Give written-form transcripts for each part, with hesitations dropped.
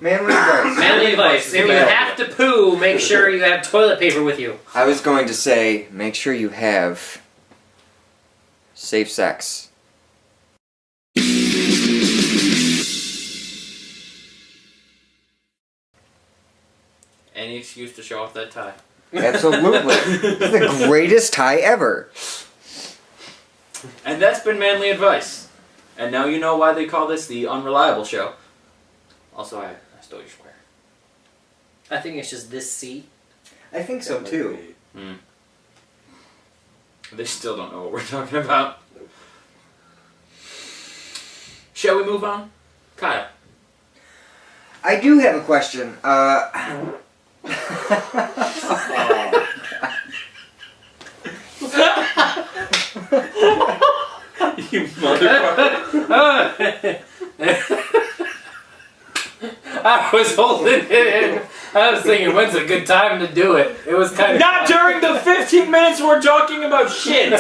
Manly advice. Manly advice. If you have to poo, make sure you have toilet paper with you. I was going to say, make sure you have safe sex. Any excuse to show off that tie. Absolutely. It's the greatest tie ever. And that's been Manly Advice. And now you know why they call this the Unreliable Show. Also, I stole your square. I think it's just this seat. I think so too. They still don't know what we're talking about. Shall we move on? Kyle. I do have a question. You motherfucker. I was holding it in. I was thinking, when's a good time to do it? It was kind of Not during the 15 minutes we're talking about shit.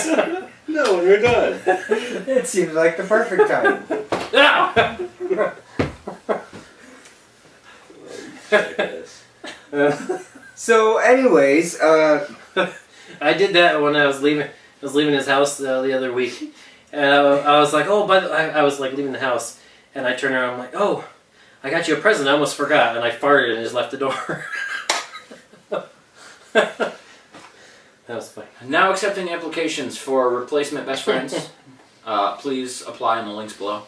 No, when we're done. It seems like the perfect time. So, anyways, I did that when I was leaving. I was leaving his house the other week, and I was like, "Oh, I was like leaving the house, and I turned around. I'm like, "Oh, I got you a present. I almost forgot," and I farted and just left the door. That was funny. Now accepting applications for replacement best friends. Please apply in the links below.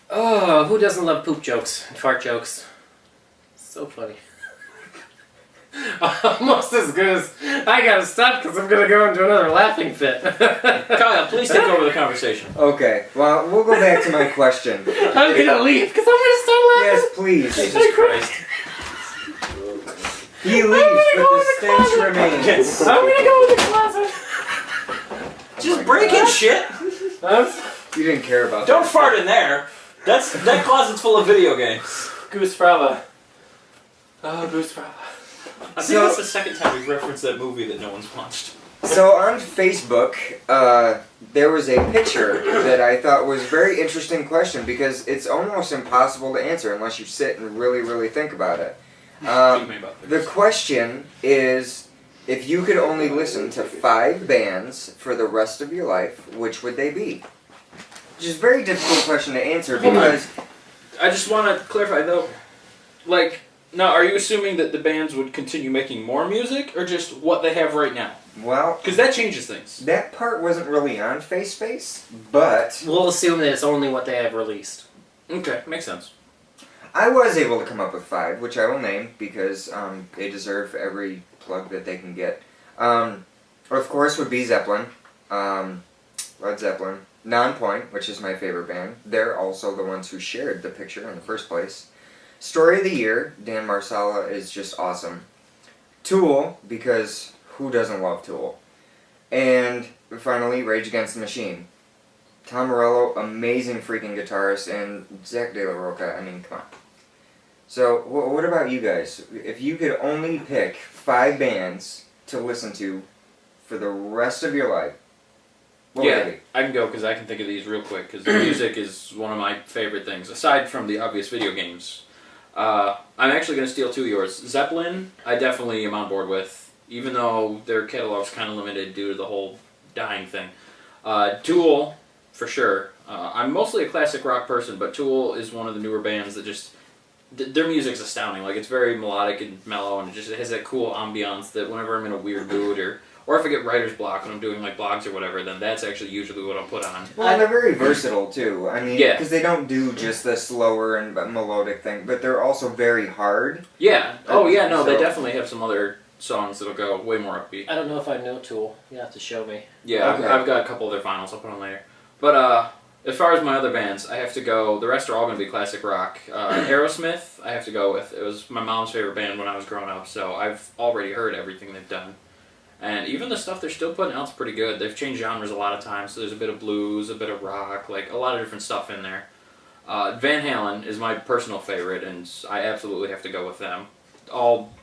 Oh, who doesn't love poop jokes and fart jokes? So funny. Almost as good as... I gotta stop because I'm gonna go into another laughing fit. Kyle, please take over the conversation. okay, well, we'll go back to my question. I'm gonna leave because I'm gonna start laughing. Yes, please. Jesus Christ. He leaves, but the stench remains. I'm gonna go in the closet. Just breaking shit. You didn't care about Don't that. fart in there. That closet's full of video games. Goose Frava. Oh, Goose Frava. I think that's the second time we've referenced that movie that no one's watched. So on Facebook, there was a picture that I thought was a very interesting question because it's almost impossible to answer unless you sit and really, really think about it. The question is, if you could only listen to 5 bands for the rest of your life, which would they be? Which is a very difficult question to answer because... I just want to clarify though, like, now are you assuming that the bands would continue making more music or just what they have right now? Well... Because that changes things. That part wasn't really on Face, but... We'll assume that it's only what they have released. Okay, makes sense. I was able to come up with 5, which I will name because they deserve every plug that they can get. Of course would be Zeppelin, Led Zeppelin, Nonpoint, which is my favorite band. They're also the ones who shared the picture in the first place. Story of the Year, Dan Marsala is just awesome. Tool, because who doesn't love Tool? And finally, Rage Against the Machine. Tom Morello, amazing freaking guitarist, and Zach De La Rocha, I mean, come on. So, what about you guys? If you could only pick 5 bands to listen to for the rest of your life, what would they be? I can go because I can think of these real quick because music is one of my favorite things, aside from the obvious video games. I'm actually going to steal 2 of yours. Zeppelin, I definitely am on board with, even though their catalog's kind of limited due to the whole dying thing. Tool, for sure. I'm mostly a classic rock person, but Tool is one of the newer bands that just... Their music's astounding. Like, it's very melodic and mellow, and it has that cool ambiance that whenever I'm in a weird mood, or if I get writer's block when I'm doing, like, blogs or whatever, then that's actually usually what I'll put on. Well, they're very versatile, too. I mean, Yeah. because they don't do just the slower and melodic thing, but they're also very hard. Yeah. Oh, yeah, no, they So- definitely have some other songs that'll go way more upbeat. I don't know if I know Tool. You have to show me. Yeah, Okay. I've got a couple of their finals I'll put on later. But, as far as my other bands, I have to go, the rest are all going to be classic rock. Aerosmith, I have to go with. It was my mom's favorite band when I was growing up, so I've already heard everything they've done. And even the stuff they're still putting out's pretty good. They've changed genres a lot of times, so there's a bit of blues, a bit of rock, like a lot of different stuff in there. Van Halen is my personal favorite, and I absolutely have to go with them. All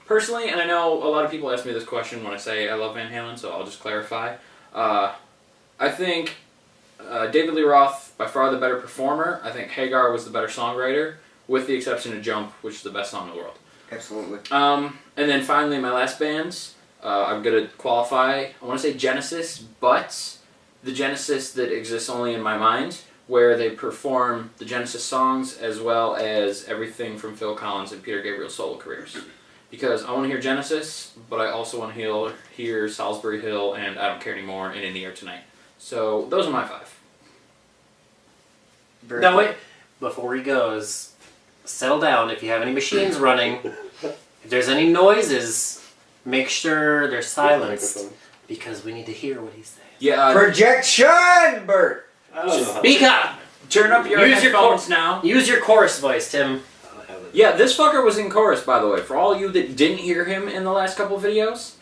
personally, and I know a lot of people ask me this question when I say I love Van Halen, so I'll just clarify. I think David Lee Roth, by far the better performer. I think Hagar was the better songwriter. with the exception of Jump, which is the best song in the world. Absolutely. And then finally, my last bands, I'm going to qualify, I want to say Genesis, but the Genesis that exists only in my mind, where they perform the Genesis songs as well as everything from Phil Collins and Peter Gabriel's solo careers. Because I want to hear Genesis, but I also want to hear Salisbury Hill and I Don't Care Anymore and In the Air Tonight. So those are my 5. Very No, cool. wait. Before he goes, settle down. If you have any machines running, if there's any noises, make sure they're silenced. Microphone. Because we need to hear what he's saying. Yeah, Projection, Bert. I don't know. Speak up! turn up your Use your headphones now. Use your chorus voice, Tim. I don't have it. Yeah, this fucker was in chorus, by the way. For all you that didn't hear him in the last couple videos,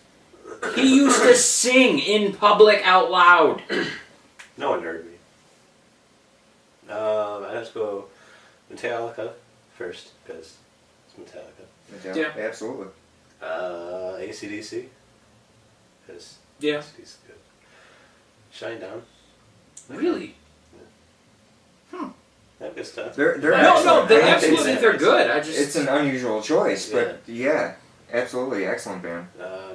he used to sing in public out loud. No one heard me. I'd have to go Metallica first, because it's Metallica. Yeah. Absolutely. AC/DC, because Yeah. AC/DC is good. Shine Down, Really? that good stuff. They're No, excellent. they I think absolutely it's- they're good. I just It's an unusual choice, but yeah, absolutely excellent band.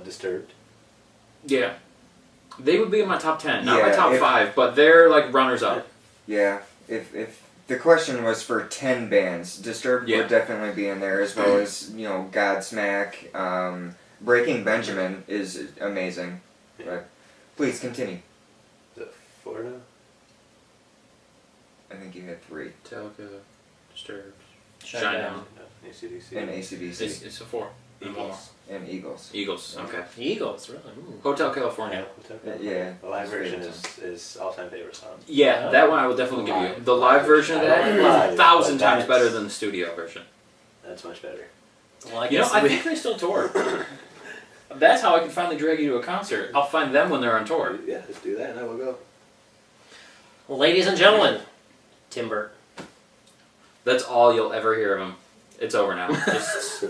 Disturbed. yeah. They would be in my top 10, not my Yeah, top if- 5, but they're like runners up. Yeah, if the question was for 10 bands, Disturbed Yeah. would definitely be in there, as well as, Godsmack. Breaking Benjamin is amazing. But please continue. Is it 4 now? I think you had 3. Metallica, Disturbed, Shine Shine Down. Down. No, AC/DC. And AC/DC. It's a 4. And one more. Eagles. And Eagles. Eagles. Okay. Eagles, really? Ooh. Hotel California. Yeah. The live it's version great. is all-time favorite song. Yeah, that one I will definitely give you. The live version of that is Live, 1,000 but times that's- better than the studio version. That's much better. Well, I You know, guess I we- think they still tour. That's how I can finally drag you to a concert. I'll find them when they're on tour. Yeah, let's do that and I will go. Ladies and gentlemen, Tim Burt. That's all you'll ever hear of him. It's over now. Just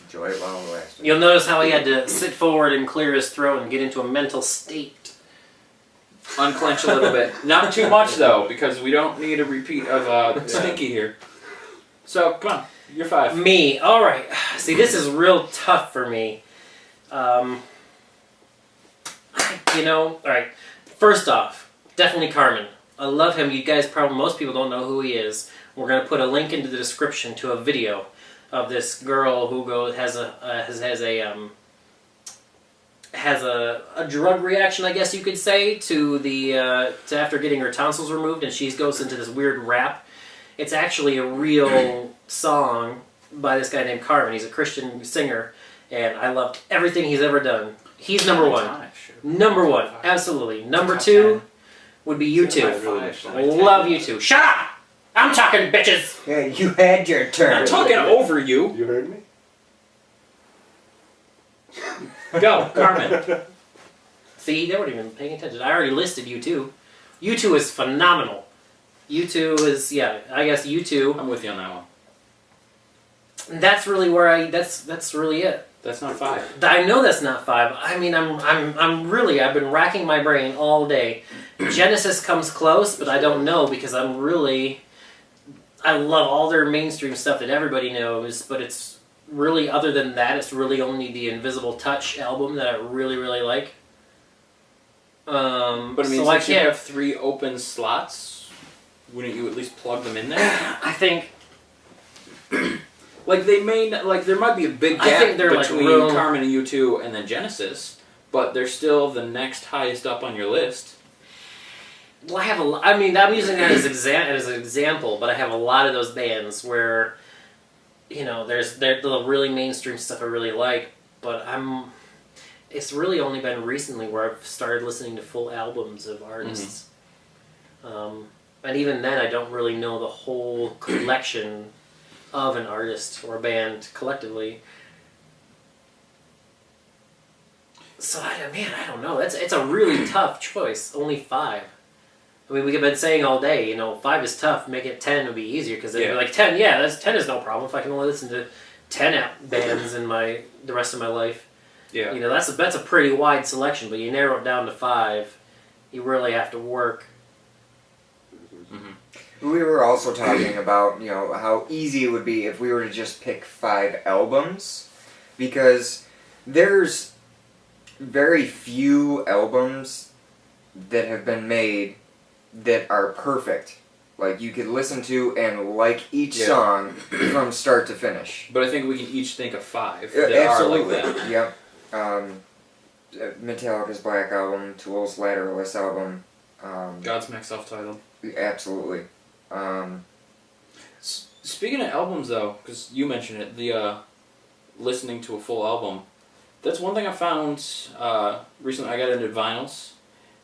Enjoy it while it lasts. You'll notice how he had to sit forward and clear his throat and get into a mental state. unclench a little bit. Not too much though, because we don't need a repeat of Stinky here. So come on, you're 5. Me, all right. See, this is real tough for me. All right. First off, definitely Carmen. I love him. You guys most people don't know who he is. We're gonna put a link into the description to a video of this girl who has a drug reaction, I guess you could say, to after getting her tonsils removed, and she goes into this weird rap. It's actually a real song by this guy named Carmen. He's a Christian singer, and I loved everything he's ever done. He's number 1. Number 1, absolutely. Number 2 would be U2. Love U2. Shut up! I'm talking, bitches! Yeah, you had your turn. I'm talking over you. You heard me? Go, Carmen. See, they weren't even paying attention. I already listed U2. U2 is phenomenal. U2 is, I guess U2. I'm with you on that one. That's really where that's really it. That's not 5. I know that's not 5. I mean, I've been racking my brain all day. Genesis comes close, but I don't know because I love all their mainstream stuff that everybody knows, but it's really, other than that, it's really only the Invisible Touch album that I really, really like. But I mean, so since I you can't. have 3 open slots, wouldn't you at least plug them in there? I think Like there might be a big I gap think they're, like, between real- Carmen and U2 and then Genesis, but they're still the next highest up on your list. well, I'm using that as an example, but I have a lot of those bands where, there's the really mainstream stuff I really like, but it's really only been recently where I've started listening to full albums of artists. And even then, I don't really know the whole collection of an artist or a band collectively. So, I don't know. It's a really tough choice. Only 5. I mean, we've been saying all day, 5 is tough. Make it 10 would be easier because it'd be like 10. Yeah, 10 is no problem if I can only listen to 10 bands in the rest of my life. Yeah. That's a pretty wide selection, but you narrow it down to 5. You really have to work. We were also talking about, how easy it would be if we were to just pick 5 albums, because there's very few albums that have been made that are perfect. Like, you could listen to and like each song from start to finish. But I think we can each think of 5 that Absolutely. are like that. Yep. Metallica's Black Album, Tool's Lateralus album. Godsmack self-titled. Absolutely. Speaking of albums, though, because you mentioned it, the listening to a full album, that's one thing I found recently. I got into vinyls,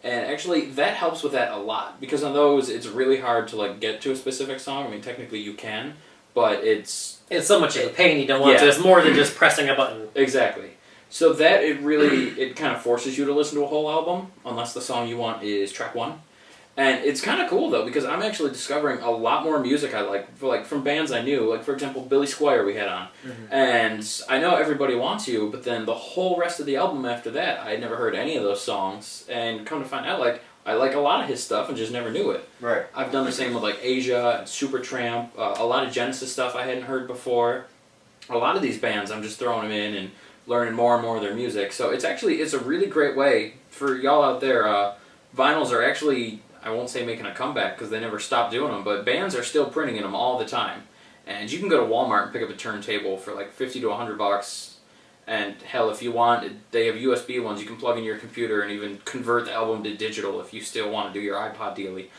and actually that helps with that a lot, because on those it's really hard to like get to a specific song. I mean, technically you can, but it's so much of a pain you don't want to. It's more than just pressing a button. Exactly. So that it kind of forces you to listen to a whole album, unless the song you want is track 1. And it's kind of cool, though, because I'm actually discovering a lot more music I like from bands I knew. Like, for example, Billy Squier we had on. Mm-hmm. And I know Everybody Wants You, but then the whole rest of the album after that, I had never heard any of those songs. And come to find out, I like a lot of his stuff and just never knew it. Right. I've done the same with, Asia and Supertramp, a lot of Genesis stuff I hadn't heard before. A lot of these bands, I'm just throwing them in and learning more and more of their music. So it's a really great way for y'all out there. Vinyls are actually, I won't say making a comeback because they never stopped doing them, but bands are still printing in them all the time. And you can go to Walmart and pick up a turntable for like $50 to $100. And hell, if you want, they have USB ones you can plug in your computer and even convert the album to digital if you still want to do your iPod dealy.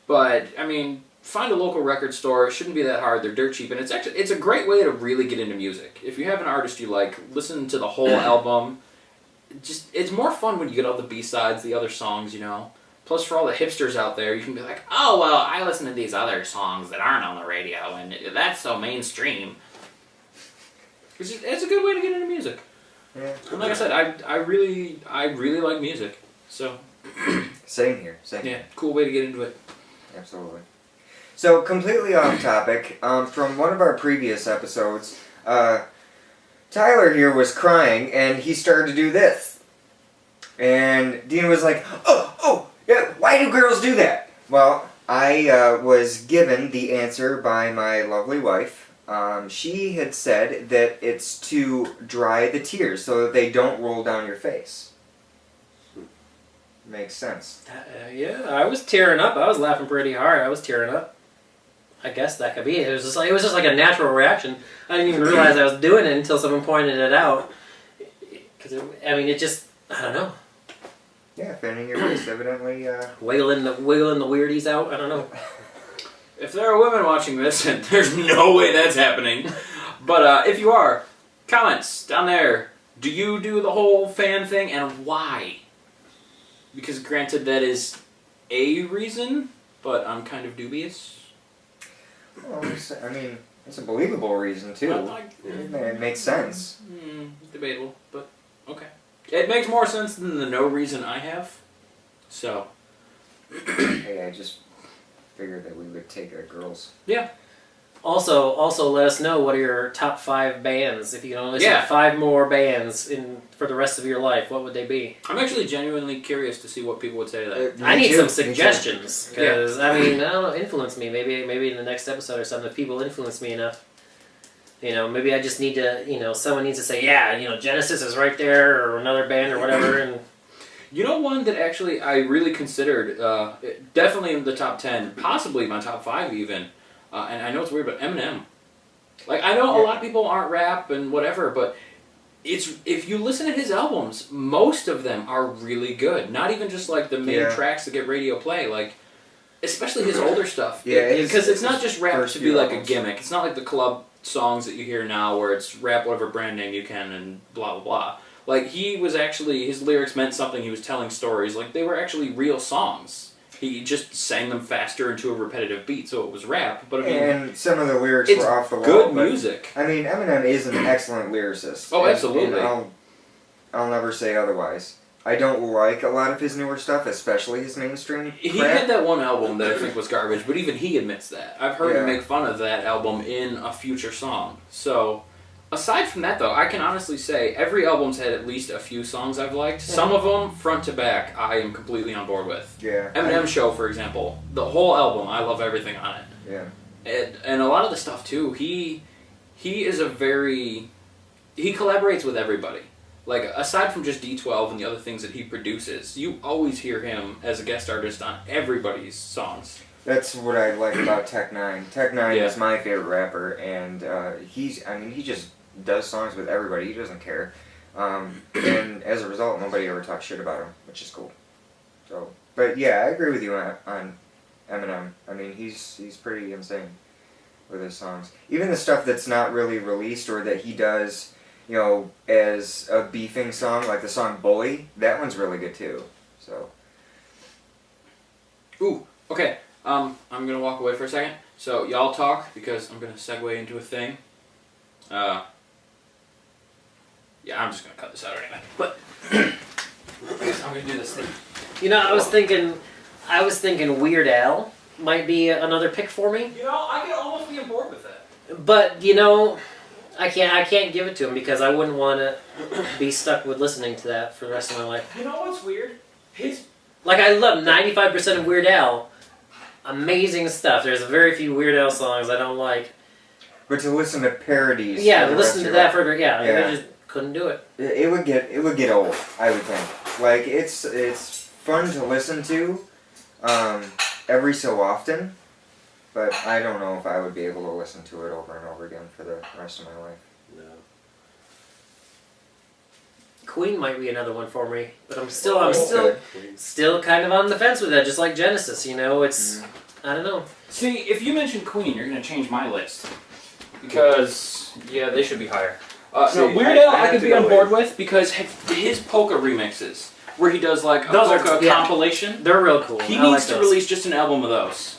But, I mean, find a local record store. It shouldn't be that hard. They're dirt cheap. And it's a great way to really get into music. If you have an artist you like, listen to the whole album. It's more fun when you get all the B-sides, the other songs, Plus, for all the hipsters out there, you can be like, oh, well, I listen to these other songs that aren't on the radio, and that's so mainstream. It's a good way to get into music. Yeah. And like I said, I really like music. So Same here. Yeah, cool way to get into it. Absolutely. So, completely off topic, from one of our previous episodes, Tyler here was crying, and he started to do this. And Dean was like, oh, yeah, why do girls do that? Well, I was given the answer by my lovely wife. She had said that it's to dry the tears so that they don't roll down your face. Makes sense. Yeah, I was tearing up. I was laughing pretty hard. I was tearing up. I guess that could be it. It was just like a natural reaction. I didn't even realize I was doing it until someone pointed it out. Because I don't know. Yeah, fanning your face, evidently. Wiggling the weirdies out. I don't know. If there are women watching this, there's no way that's happening. But if you are, comments down there. Do you do the whole fan thing, and why? Because granted, that is a reason, but I'm kind of dubious. Well, I mean, it's a believable reason, too. It makes sense. Debatable, but okay. It makes more sense than the no reason I have. So. Hey, I just figured that we would take our girls. Yeah. Also, let us know what are your top 5 bands. If you can only listen to 5 more bands for the rest of your life, what would they be? I'm actually genuinely curious to see what people would say to that. I need some suggestions because I don't know, influence me. Maybe in the next episode or something, if people influence me enough. Maybe I just need to. Someone needs to say, Genesis is right there, or another band or whatever, and. One that actually I really considered, definitely in the top 10, possibly my top 5 even. And I know it's weird, but Eminem. I know a lot of people aren't rap and whatever, but if you listen to his albums, most of them are really good. Not even just the main tracks that get radio play, especially his older stuff. Yeah, because it's not just rap to be a gimmick. It's not like the club songs that you hear now where it's rap whatever brand name you can and blah blah blah. He was actually, his lyrics meant something. He was telling stories. They were actually real songs. He just sang them faster into a repetitive beat, so it was rap. But and some of the lyrics were off the wall. Good music. I mean, Eminem is an excellent lyricist. Oh, absolutely. And I'll never say otherwise. I don't like a lot of his newer stuff, especially his mainstream crap. He had that one album that I think was garbage, but even he admits that. I've heard him make fun of that album in a future song. So, Aside from that, though, I can honestly say every album's had at least a few songs I've liked. Some of them, front to back, I am completely on board with. Yeah. Eminem Show, for example. The whole album, I love everything on it. Yeah. And a lot of the stuff, too, he is a very... He collaborates with everybody. Like, aside from just D12 and the other things that he produces, you always hear him as a guest artist on everybody's songs. That's what I like about Tech Nine. Tech Nine Yeah. is my favorite rapper, and he just does songs with everybody. He doesn't care, and as a result, nobody ever talks shit about him, which is cool. So, but yeah, I agree with you on Eminem. I mean, he's pretty insane with his songs. Even the stuff that's not really released or that he does, you know, as a beefing song, like the song "Bully." That one's really good too. So. Ooh, okay. I'm gonna walk away for a second. So y'all talk because I'm gonna segue into a thing. Yeah, I'm just gonna cut this out anyway. But I'm gonna do this thing. You know, I was thinking Weird Al might be another pick for me. You know, I could almost be on board with that. But you know, I can't give it to him because I wouldn't want to be stuck with listening to that for the rest of my life. You know what's weird? Like, I love 95% of Weird Al. Amazing stuff. There's very few Weird Al songs I don't like. But to listen to parodies, Yeah, for the listen rest to of that your further. Yeah, Yeah. I just couldn't do it. it would get old, I would think. Like it's fun to listen to, every so often, but I don't know if I would be able to listen to it over and over again for the rest of my life. No. Queen might be another one for me, but I'm Okay. still kind of on the fence with that. Just like Genesis, you know, it's I don't know. See, if you mention Queen, you're gonna change my list because they should be higher. See, Weird Al, I have could to be go on board with- with because his polka remixes, where he does like a Those are polka yeah. compilation. They're real cool. He I needs like to those. release just an album of those.